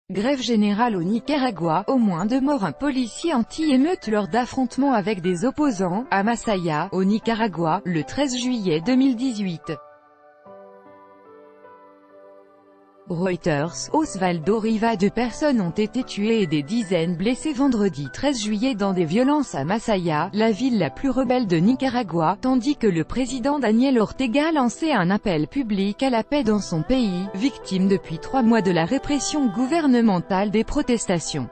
Grève générale au Nicaragua, au moins 2 morts. Un policier anti-émeute lors d'affrontements avec des opposants, à Masaya, au Nicaragua, le 13 juillet 2018. Reuters, Osvaldo Riva. 2 personnes ont été tuées et des dizaines blessées vendredi 13 juillet dans des violences à Masaya, la ville la plus rebelle de Nicaragua, tandis que le président Daniel Ortega lançait un appel public à la paix dans son pays, victime depuis 3 mois de la répression gouvernementale des protestations.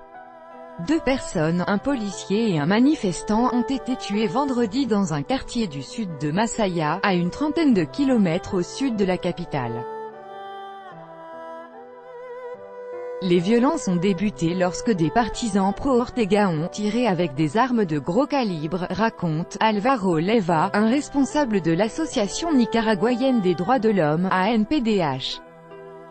2 personnes, un policier et un manifestant, ont été tués vendredi dans un quartier du sud de Masaya, à une trentaine de kilomètres au sud de la capitale. Les violences ont débuté lorsque des partisans pro-Ortega ont tiré avec des armes de gros calibre, raconte Alvaro Leyva, un responsable de l'Association nicaraguayenne des droits de l'homme, ANPDH.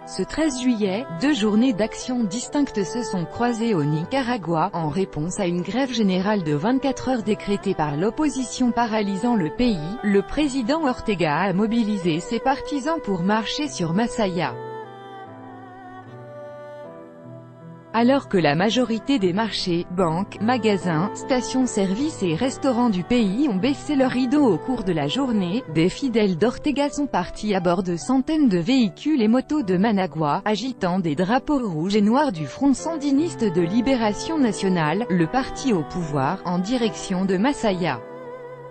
Ce 13 juillet, 2 journées d'action distinctes se sont croisées au Nicaragua, en réponse à une grève générale de 24 heures décrétée par l'opposition paralysant le pays. Le président Ortega a mobilisé ses partisans pour marcher sur Masaya. Alors que la majorité des marchés, banques, magasins, stations-service et restaurants du pays ont baissé leurs rideaux au cours de la journée, des fidèles d'Ortega sont partis à bord de centaines de véhicules et motos de Managua, agitant des drapeaux rouges et noirs du Front sandiniste de libération nationale, le parti au pouvoir, en direction de Masaya.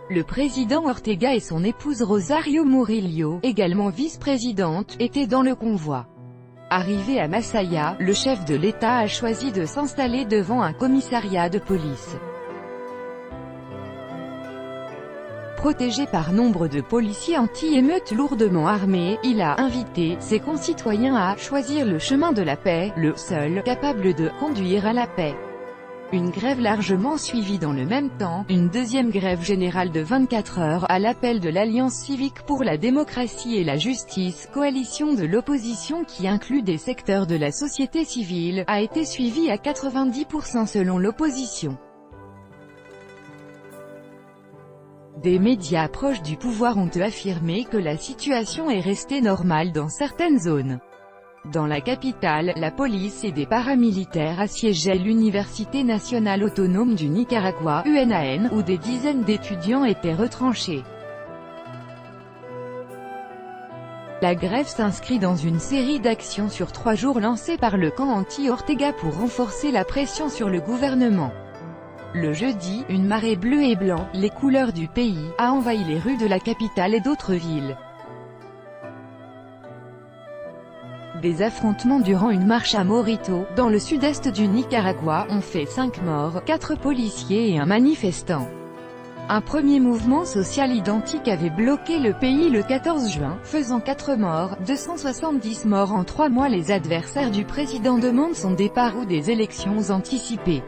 Le président Ortega et son épouse Rosario Murillo, également vice-présidente, étaient dans le convoi. Arrivé à Masaya, le chef de l'État a choisi de s'installer devant un commissariat de police. Protégé par nombre de policiers anti-émeute lourdement armés, il a invité ses concitoyens à choisir le chemin de la paix, le seul capable de conduire à la paix. Une grève largement suivie dans le même temps, une deuxième grève générale de 24 heures, à l'appel de l'Alliance civique pour la démocratie et la justice, coalition de l'opposition qui inclut des secteurs de la société civile, a été suivie à 90% selon l'opposition. Des médias proches du pouvoir ont affirmé que la situation est restée normale dans certaines zones. Dans la capitale, la police et des paramilitaires assiégeaient l'Université nationale autonome du Nicaragua, UNAN, où des dizaines d'étudiants étaient retranchés. La grève s'inscrit dans une série d'actions sur 3 jours lancées par le camp anti-Ortega pour renforcer la pression sur le gouvernement. Le jeudi, une marée bleue et blanc, les couleurs du pays, a envahi les rues de la capitale et d'autres villes. Des affrontements durant une marche à Morito, dans le sud-est du Nicaragua, ont fait 5 morts, 4 policiers et un manifestant. Un premier mouvement social identique avait bloqué le pays le 14 juin, faisant 4 morts, 270 morts en 3 mois. Les adversaires du président demandent son départ ou des élections anticipées.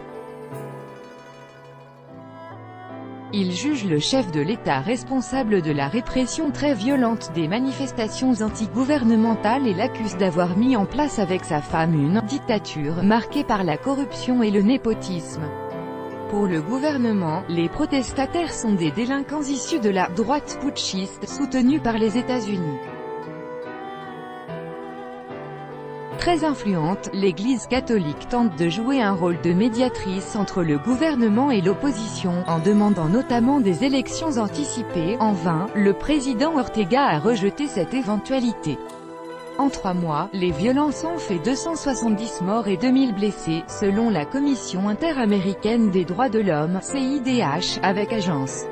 Il juge le chef de l'État responsable de la répression très violente des manifestations anti-gouvernementales et l'accuse d'avoir mis en place avec sa femme une dictature marquée par la corruption et le népotisme. Pour le gouvernement, les protestataires sont des délinquants issus de la droite putschiste soutenue par les États-Unis. Très influente, l'Église catholique tente de jouer un rôle de médiatrice entre le gouvernement et l'opposition, en demandant notamment des élections anticipées. En vain, le président Ortega a rejeté cette éventualité. En 3 mois, les violences ont fait 270 morts et 2000 blessés, selon la Commission interaméricaine des droits de l'homme, CIDH, avec agence.